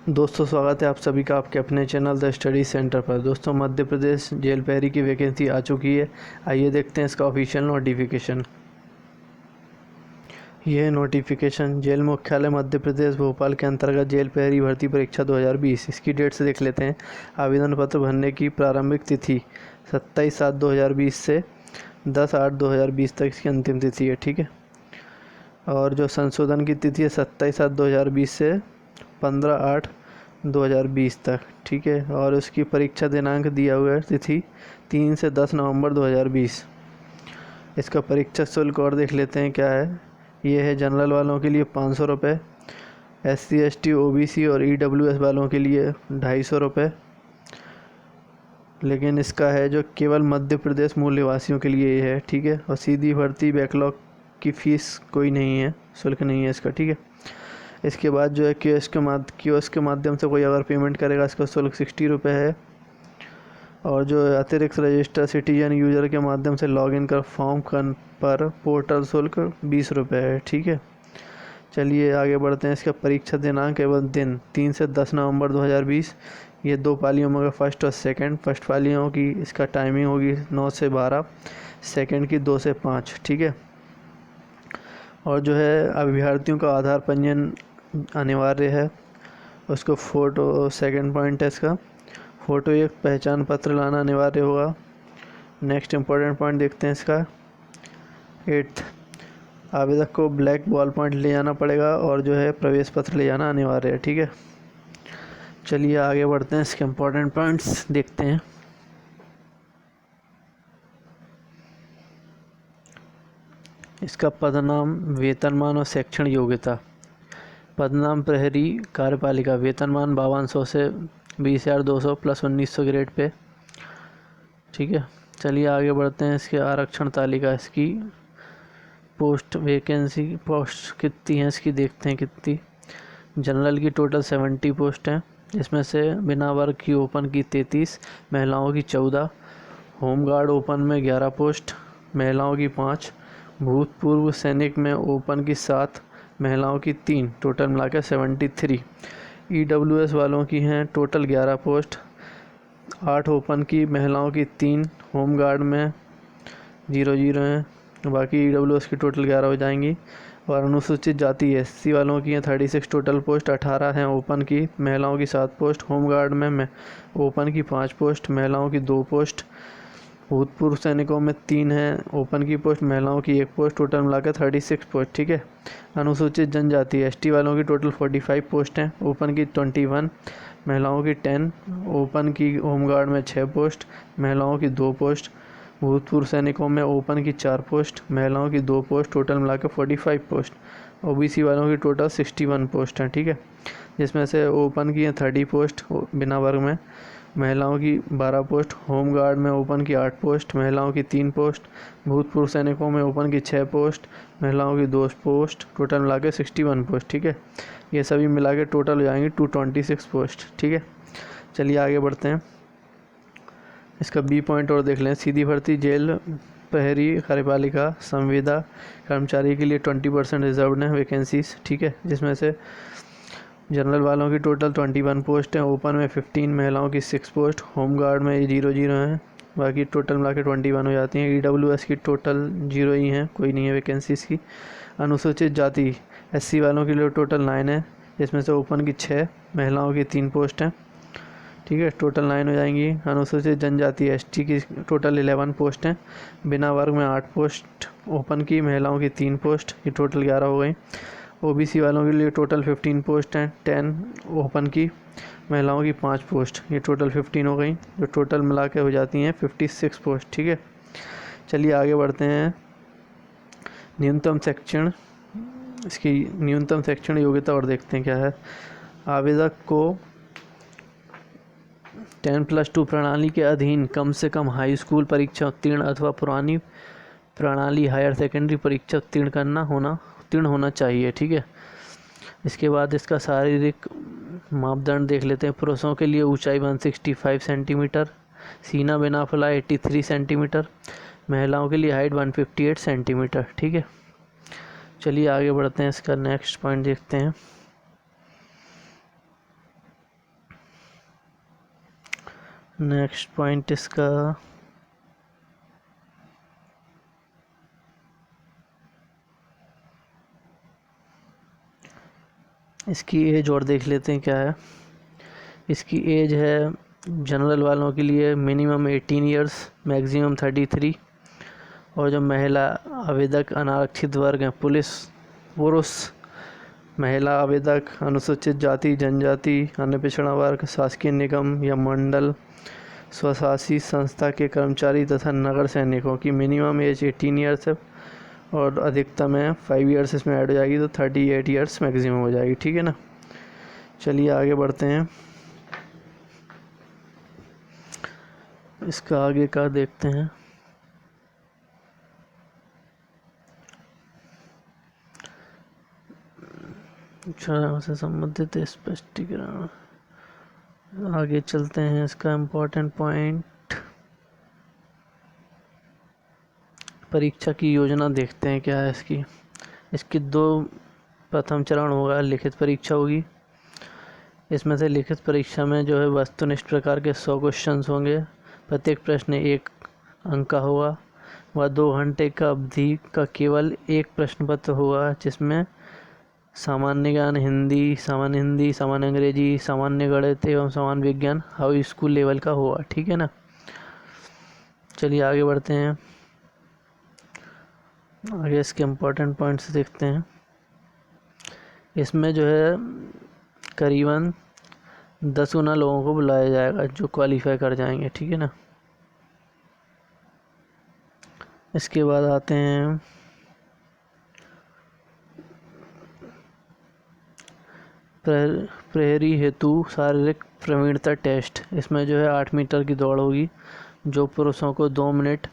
दोस्तों स्वागत है आप सभी का आपके अपने चैनल द स्टडी सेंटर पर। दोस्तों मध्य प्रदेश जेल प्रहरी की वैकेंसी आ चुकी है। आइए देखते हैं इसका ऑफिशियल नोटिफिकेशन। यह नोटिफिकेशन जेल मुख्यालय मध्य प्रदेश भोपाल के अंतर्गत जेल प्रहरी भर्ती परीक्षा 2020। इसकी डेट से देख लेते हैं। आवेदन पत्र भरने की प्रारंभिक तिथि 27/7/2020 से 10/8/2020 तक इसकी अंतिम तिथि है। ठीक है। और जो संशोधन की तिथि है 27/7/2020 से 15/8/2020 तक। ठीक है। और उसकी परीक्षा दिनांक दिया हुआ है तिथि 3 से 10 नवंबर 2020। इसका परीक्षा शुल्क और देख लेते हैं क्या है। ये है जनरल वालों के लिए 500 रुपये, SC ST OBC और EWS वालों के लिए 250 रुपये। लेकिन इसका है जो केवल मध्य प्रदेश मूल निवासियों के लिए ये है। ठीक है। और सीधी भर्ती बैकलॉग की फ़ीस कोई नहीं है, शुल्क नहीं है इसका। ठीक है। इसके बाद जो है कियोस्क के माध्यम से कोई अगर पेमेंट करेगा इसका शुल्क 60 रुपये है। और जो अतिरिक्त रजिस्टर सिटीजन यूज़र के माध्यम से लॉगिन कर फॉर्म पर पोर्टल शुल्क 20 रुपये है। ठीक है। चलिए आगे बढ़ते हैं। इसका परीक्षा दिनांक एवं दिन 3 से 10 नवंबर 2020। ये 2 पालियों में फर्स्ट और सेकंड। फर्स्ट पालियों की इसका टाइमिंग होगी 9 से 12, सेकंड की 2 से 5। ठीक है। और जो है अभ्यर्थियों का आधार पंजीयन अनिवार्य है। उसको फ़ोटो, सेकंड पॉइंट है इसका, फ़ोटो एक पहचान पत्र लाना अनिवार्य होगा। नेक्स्ट इम्पोर्टेंट पॉइंट देखते हैं इसका 8th, आवेदक को ब्लैक बॉल पॉइंट ले जाना पड़ेगा और जो है प्रवेश पत्र ले जाना अनिवार्य है। ठीक है। चलिए आगे बढ़ते हैं। इसके इम्पोर्टेंट पॉइंट्स देखते हैं। इसका पदनाम, वेतनमान और शैक्षणिक योग्यता। पदनाम प्रहरी कार्यपालिका, वेतनमान 5200 से 20,200 प्लस 1900 ग्रेड पे। ठीक है। चलिए आगे बढ़ते हैं। इसके आरक्षण तालिका, इसकी पोस्ट वैकेंसी पोस्ट कितनी है इसकी देखते हैं कितनी। जनरल की टोटल 70 पोस्ट हैं, इसमें से बिना वर्ग की ओपन की 33, महिलाओं की 14, होमगार्ड ओपन में 11 पोस्ट, महिलाओं की 5, भूतपूर्व सैनिक में ओपन की 7, महिलाओं की 3, टोटल मिला के 73। EWS वालों की हैं टोटल 11 पोस्ट, 8 ओपन की, महिलाओं की 3, होमगार्ड में 0 हैं, बाकी EWS की टोटल 11 हो जाएंगी। और अनुसूचित जाति SC वालों की हैं 36 टोटल पोस्ट, 18 हैं ओपन की, महिलाओं की 7 पोस्ट, होमगार्ड में ओपन की 5 पोस्ट, महिलाओं की 2 पोस्ट, भूतपूर्व सैनिकों में 3 हैं ओपन की पोस्ट, महिलाओं की 1 पोस्ट, टोटल मिलाकर 36 पोस्ट। ठीक है। अनुसूचित जनजाति ST वालों की टोटल 45 पोस्ट हैं, ओपन की 21, महिलाओं की 10, ओपन की होमगार्ड में 6 पोस्ट, महिलाओं की 2 पोस्ट, भूतपूर्व सैनिकों में ओपन की 4 पोस्ट, महिलाओं की 2 पोस्ट, टोटल मिलाकर 45 पोस्ट। OBC वालों की टोटल 61 पोस्ट हैं। ठीक है। जिसमें से ओपन की 30 पोस्ट बिना वर्ग में, महिलाओं की 12 पोस्ट, होमगार्ड में ओपन की 8 पोस्ट, महिलाओं की 3 पोस्ट, भूतपूर्व सैनिकों में ओपन की 6 पोस्ट, महिलाओं की 2 पोस्ट, टोटल मिला के 61 पोस्ट। ठीक है। ये सभी मिला के टोटल हो जाएंगे 226 पोस्ट। ठीक है। चलिए आगे बढ़ते हैं। इसका B पॉइंट और देख लें। सीधी भर्ती जेल प्रहरी कार्यपालिका संविदा कर्मचारी के लिए 20% रिजर्व्ड है वैकेंसीज। ठीक है। जिसमें से जनरल वालों की टोटल 21 पोस्ट हैं, ओपन में 15, महिलाओं की 6 पोस्ट, होमगार्ड में 0 हैं, बाकी टोटल मिला के 21 हो जाती हैं। EWS की टोटल 0 ही हैं, कोई नहीं है वैकेंसीज की। अनुसूचित जाति SC वालों के लिए टोटल 9 है, जिसमें से ओपन की 6, महिलाओं की 3 पोस्ट हैं। ठीक है। टोटल 9 हो जाएंगी। अनुसूचित जनजाति ST की टोटल 11 पोस्ट हैं, बिना वर्ग में 8 पोस्ट, ओपन की, महिलाओं की 3 पोस्ट, ये टोटल 11 हो गई। OBC वालों के लिए टोटल 15 पोस्ट हैं, 10 ओपन की, महिलाओं की 5 पोस्ट, ये टोटल 15 हो गई, जो टोटल मिला के हो जाती हैं 56 पोस्ट। ठीक है। चलिए आगे बढ़ते हैं। न्यूनतम शिक्षण, इसकी न्यूनतम शिक्षण योग्यता और देखते हैं क्या है। आवेदक को 10+2 प्रणाली के अधीन कम से कम हाई स्कूल परीक्षा उत्तीर्ण अथवा पुरानी प्रणाली हायर सेकेंडरी परीक्षा उत्तीर्ण होना चाहिए। ठीक है। इसके बाद इसका शारीरिक मापदंड देख लेते हैं। पुरुषों के लिए ऊंचाई 165 सेंटीमीटर, सीना बिना फुला 83 सेंटीमीटर, महिलाओं के लिए हाइट 158 सेंटीमीटर। ठीक है। चलिए आगे बढ़ते हैं। इसका नेक्स्ट पॉइंट देखते हैं। नेक्स्ट पॉइंट इसका इसकी एज और देख लेते हैं क्या है। इसकी एज है जनरल वालों के लिए मिनिमम 18 इयर्स, मैक्सिमम 33। और जो महिला आवेदक अनारक्षित वर्ग हैं, पुरुष महिला आवेदक, अनुसूचित जाति जनजाति, अन्य पिछड़ा वर्ग, शासकीय निगम या मंडल, स्वशासी संस्था के कर्मचारी तथा नगर सैनिकों की मिनिमम एज 18 ईयर्स है और अधिकतम है 5 ईयर्स इसमें ऐड हो जाएगी, तो 38 ईयर्स मैक्सिमम हो जाएगी। ठीक है ना। चलिए आगे बढ़ते हैं, इसका आगे का देखते हैं। चुनाव से संबंधित स्पष्टीकरण, आगे चलते हैं। इसका इम्पोर्टेंट पॉइंट, परीक्षा की योजना देखते हैं क्या है इसकी। इसकी प्रथम चरण होगा लिखित परीक्षा होगी। इसमें से लिखित परीक्षा में जो है वस्तुनिष्ठ प्रकार के 100 क्वेश्चंस होंगे। प्रत्येक प्रश्न 1 अंक का होगा। वह 2 घंटे का अवधि का केवल एक प्रश्न पत्र होगा, जिसमें सामान्य ज्ञान, सामान्य हिंदी, सामान्य अंग्रेजी, सामान्य गणित एवं सामान्य विज्ञान हाई स्कूल लेवल का होगा। ठीक है ना। चलिए आगे बढ़ते हैं, आगे इसके इम्पोर्टेंट पॉइंट्स देखते हैं। इसमें जो है करीबन 10 गुना लोगों को बुलाया जाएगा जो क्वालिफाई कर जाएंगे। ठीक है ना। इसके बाद आते हैं प्रहरी हेतु शारीरिक प्रवीणता टेस्ट। इसमें जो है 8 मीटर की दौड़ होगी, जो पुरुषों को 2 मिनट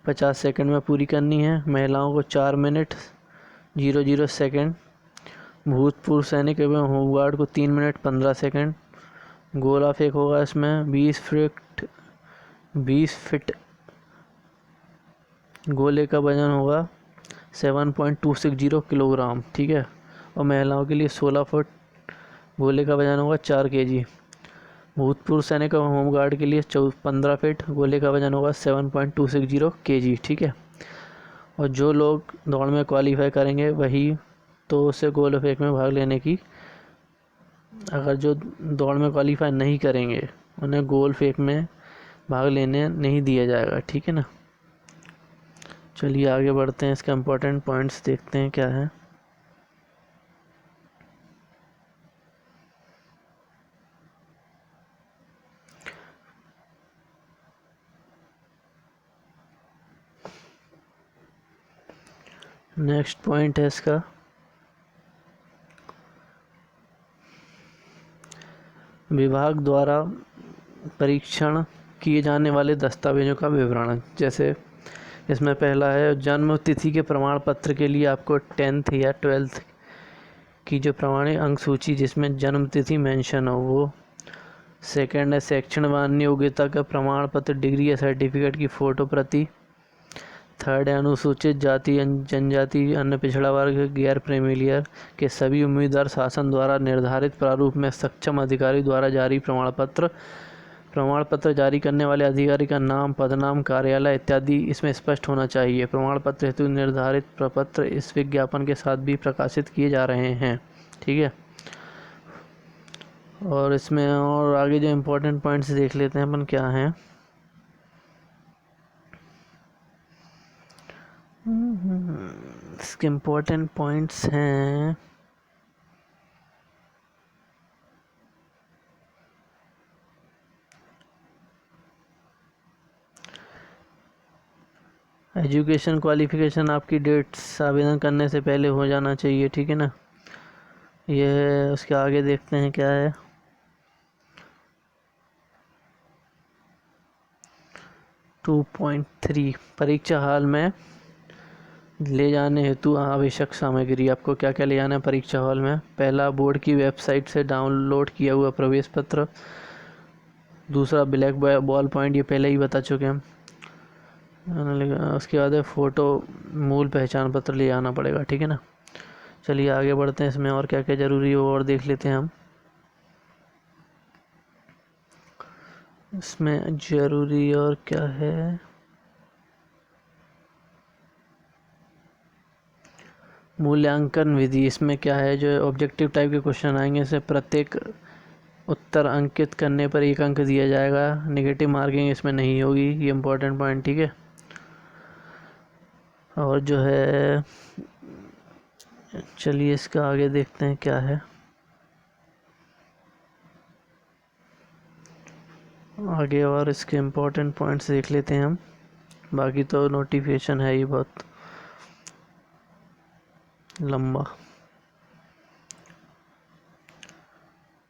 50 सेकंड में पूरी करनी है, महिलाओं को 4 मिनट 00 सेकंड, भूतपूर्व सैनिक एवं होमगार्ड को 3 मिनट 15 सेकंड। गोला फेंक होगा इसमें 20 फिट गोले का वजन होगा 7.260 किलोग्राम। ठीक है। और महिलाओं के लिए 16 फुट गोले का वजन होगा 4 kg। भूतपूर्व सैनिक और होमगार्ड के लिए 15 फीट गोले का वजन होगा 7.260 kg। ठीक है। और जो लोग दौड़ में क्वालिफाई करेंगे वही तो उसे गोले फेंक में भाग लेने की, अगर जो दौड़ में क्वालिफाई नहीं करेंगे उन्हें गोल फेंक में भाग लेने नहीं दिया जाएगा। ठीक है ना। चलिए आगे बढ़ते हैं, इसके इम्पोर्टेंट पॉइंट्स देखते हैं क्या है। नेक्स्ट पॉइंट है इसका विभाग द्वारा परीक्षण किए जाने वाले दस्तावेजों का विवरण। जैसे इसमें पहला है जन्म तिथि के प्रमाण पत्र के लिए आपको 10th या 12th की जो प्रमाणित अंक सूची जिसमें जन्म तिथि मेंशन हो वो। सेकंड है शैक्षणिक मान्य योग्यता का प्रमाण पत्र, डिग्री या सर्टिफिकेट की फ़ोटो प्रति। थर्ड है अनुसूचित जाति जनजाति अन्य पिछड़ा वर्ग गैर प्रीमिलियर के सभी उम्मीदवार शासन द्वारा निर्धारित प्रारूप में सक्षम अधिकारी द्वारा जारी प्रमाण पत्र जारी करने वाले अधिकारी का नाम, पदनाम, कार्यालय इत्यादि इसमें स्पष्ट होना चाहिए। प्रमाण पत्र हेतु निर्धारित प्रपत्र इस विज्ञापन के साथ भी प्रकाशित किए जा रहे हैं। ठीक है। और इसमें और आगे जो इम्पोर्टेंट पॉइंट्स देख लेते हैं अपन क्या हैं। इसके इम्पोर्टेंट पॉइंट्स हैं एजुकेशन क्वालिफिकेशन आपकी डेट्स आवेदन करने से पहले हो जाना चाहिए। ठीक है ना। ये उसके आगे देखते हैं क्या है। टू 2.3 परीक्षा हॉल में ले जाने हेतु आवश्यक सामग्री। आपको क्या क्या ले जाना है परीक्षा हॉल में। पहला बोर्ड की वेबसाइट से डाउनलोड किया हुआ प्रवेश पत्र। दूसरा ब्लैक बॉल पॉइंट, ये पहले ही बता चुके हैं। उसके बाद फ़ोटो मूल पहचान पत्र ले जाना पड़ेगा। ठीक है ना। चलिए आगे बढ़ते हैं, इसमें और क्या क्या ज़रूरी हो और देख लेते हैं हम। इसमें ज़रूरी और क्या है, मूल्यांकन विधि। इसमें क्या है, जो ऑब्जेक्टिव टाइप के क्वेश्चन आएंगे इसे प्रत्येक उत्तर अंकित करने पर 1 अंक दिया जाएगा। नेगेटिव मार्किंग इसमें नहीं होगी, ये इम्पोर्टेंट पॉइंट, ठीक है। और जो है, चलिए इसका आगे देखते हैं क्या है। आगे और इसके इम्पोर्टेंट पॉइंट्स देख लेते हैं हम, बाकी तो नोटिफिकेशन है ही बहुत लंबा।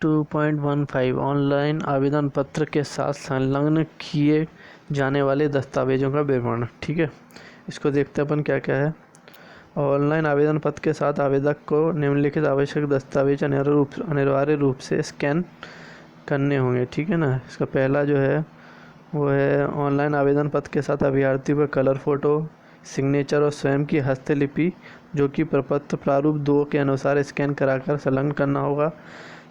2.15 ऑनलाइन आवेदन पत्र के साथ संलग्न किए जाने वाले दस्तावेजों का विवरण, ठीक है। इसको देखते हैं अपन क्या क्या है। ऑनलाइन आवेदन पत्र के साथ आवेदक को निम्नलिखित आवश्यक दस्तावेज अनिवार्य रूप से स्कैन करने होंगे, ठीक है ना। इसका पहला जो है वो है ऑनलाइन आवेदन पत्र के साथ अभ्यर्थी का कलर फ़ोटो, सिग्नेचर और स्वयं की हस्तलिपि जो कि प्रपत्र प्रारूप 2 के अनुसार स्कैन कराकर संलग्न करना होगा।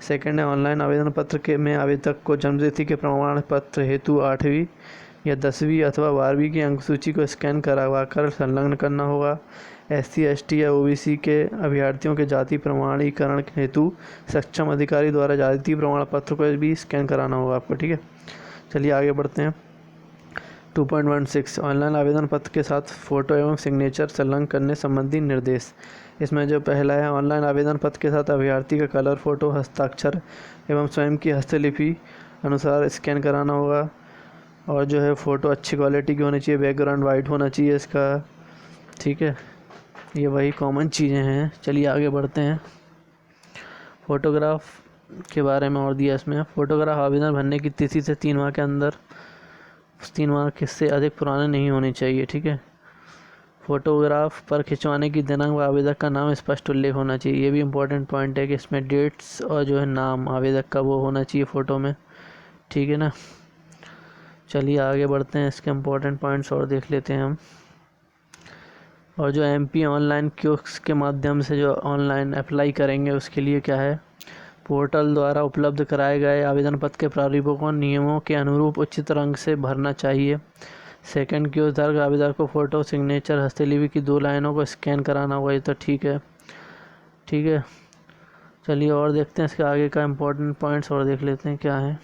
सेकंड है ऑनलाइन आवेदन पत्र के में आवेदक को जन्मतिथि के प्रमाण पत्र हेतु 8वीं या 10वीं अथवा 12वीं की अंक सूची को स्कैन करवाकर संलग्न करना होगा। SC ST या OBC के अभ्यर्थियों के जाति प्रमाणीकरण हेतु सक्षम अधिकारी द्वारा जाति प्रमाण पत्र को भी स्कैन कराना होगा आपको, ठीक है। चलिए आगे बढ़ते हैं। 2.16 ऑनलाइन आवेदन पत्र के साथ फ़ोटो एवं सिग्नेचर संलग्न करने संबंधी निर्देश। इसमें जो पहला है ऑनलाइन आवेदन पत्र के साथ अभ्यर्थी का कलर फ़ोटो, हस्ताक्षर एवं स्वयं की हस्तलिपि अनुसार स्कैन कराना होगा। और जो है फ़ोटो अच्छी क्वालिटी की होनी चाहिए, बैकग्राउंड वाइट होना चाहिए इसका, ठीक है। ये वही कॉमन चीज़ें हैं। चलिए आगे बढ़ते हैं। फ़ोटोग्राफ के बारे में और दिया इसमें, फ़ोटोग्राफ आवेदन भरने की तिथि से 3 माह के अंदर 3 माह से अधिक पुराने नहीं होने चाहिए, ठीक है। फ़ोटोग्राफ पर खिंचवाने की दिनांक व आवेदक का नाम स्पष्ट उल्लेख होना चाहिए। ये भी इम्पोर्टेंट पॉइंट है कि इसमें डेट्स और जो है नाम आवेदक का वो होना चाहिए फ़ोटो में, ठीक है ना। चलिए आगे बढ़ते हैं, इसके इम्पोर्टेंट पॉइंट्स और देख लेते हैं हम। और जो MP ऑनलाइन कियोस्क के माध्यम से जो ऑनलाइन अप्लाई करेंगे उसके लिए क्या है, पोर्टल द्वारा उपलब्ध कराए गए आवेदन पत्र के प्रारूपों को नियमों के अनुरूप उचित रंग से भरना चाहिए। सेकंड, कियोस्क धारक आवेदक को फ़ोटो, सिग्नेचर, हस्तलिपि की 2 लाइनों को स्कैन कराना होगा। ये तो ठीक है, ठीक है। चलिए और देखते हैं इसके आगे का इम्पोर्टेंट पॉइंट्स और देख लेते हैं क्या है।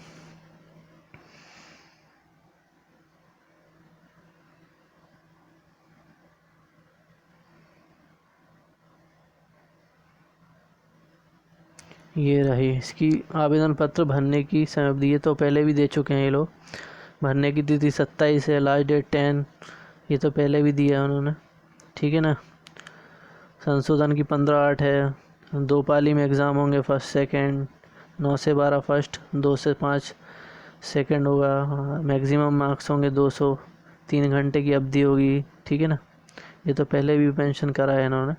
ये रही इसकी आवेदन पत्र भरने की समय। ये तो पहले भी दे चुके हैं ये लोग। भरने की तिथि 27 है, लास्ट डेट 10, ये तो पहले भी दिया है उन्होंने, ठीक है ना। संशोधन की 15/8 है। 2 पाली में एग्ज़ाम होंगे, फर्स्ट सेकंड, 9 से 12 फर्स्ट, 2 से 5 सेकंड होगा। मैक्सिमम मार्क्स होंगे 200, 3 घंटे की अवधि होगी, ठीक है ना। ये तो पहले भी मेंशन करा है इन्होंने।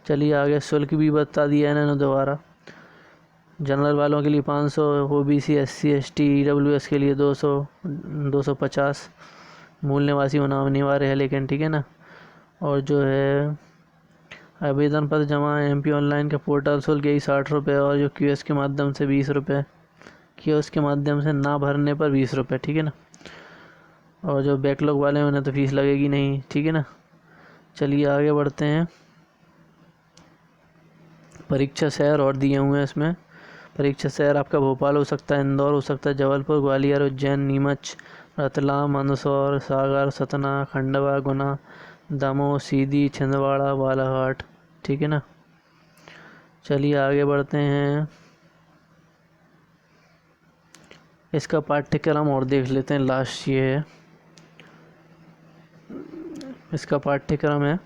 चलिए आगे, शुल्क भी बता दिया है इन्होंने दोबारा। जनरल वालों के लिए 500, OBC SC ST EWS के लिए 200, 250। मूल निवासी होना अनिवार्य है लेकिन, ठीक है ना। और जो है आवेदन पत्र जमा MP ऑनलाइन का पोर्टल शुल्क यही 60 रुपये, और जो QS के माध्यम से 20 रुपये, QS के माध्यम से ना भरने पर 20 रुपये, ठीक है ना। और जो बैकलॉग वाले हैं उन्हें तो फीस लगेगी नहीं, ठीक है ना। चलिए आगे बढ़ते हैं। परीक्षा शहर और दिए हुए हैं इसमें। परीक्षा शहर आपका भोपाल हो सकता है, इंदौर हो सकता है, जबलपुर, ग्वालियर, उज्जैन, नीमच, रतलाम, मंदसौर, सागर, सतना, खंडवा, गुना, दमोह, सीधी, छिंदवाड़ा, बालाघाट, ठीक है ना। चलिए आगे बढ़ते हैं। इसका पाठ्यक्रम और देख लेते हैं, लास्ट ये है इसका पाठ्यक्रम है।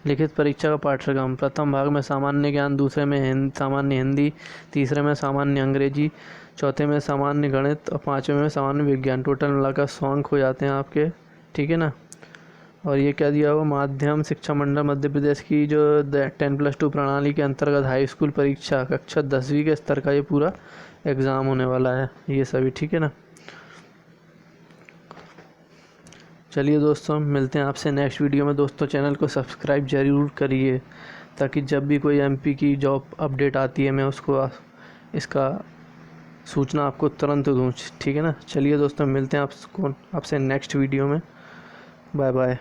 लिखित परीक्षा का पाठ्यक्रम, प्रथम भाग में सामान्य ज्ञान, दूसरे में सामान्य हिंदी, तीसरे में सामान्य अंग्रेजी, चौथे में सामान्य गणित और 5वें में सामान्य विज्ञान। टोटल मिलाकर 100 अंक हो जाते हैं आपके, ठीक है ना। और ये क्या दिया हुआ, माध्यम शिक्षा मंडल मध्य प्रदेश की जो 10+2 प्रणाली के अंतर्गत हाई स्कूल परीक्षा कक्षा 10वीं के स्तर का ये पूरा एग्ज़ाम होने वाला है, ये सभी, ठीक है ना। चलिए दोस्तों, मिलते हैं आपसे नेक्स्ट वीडियो में। दोस्तों चैनल को सब्सक्राइब ज़रूर करिए ताकि जब भी कोई MP की जॉब अपडेट आती है मैं उसको इसका सूचना आपको तुरंत दूँ, ठीक है ना। चलिए दोस्तों, मिलते हैं आपसे नेक्स्ट वीडियो में। Bye bye.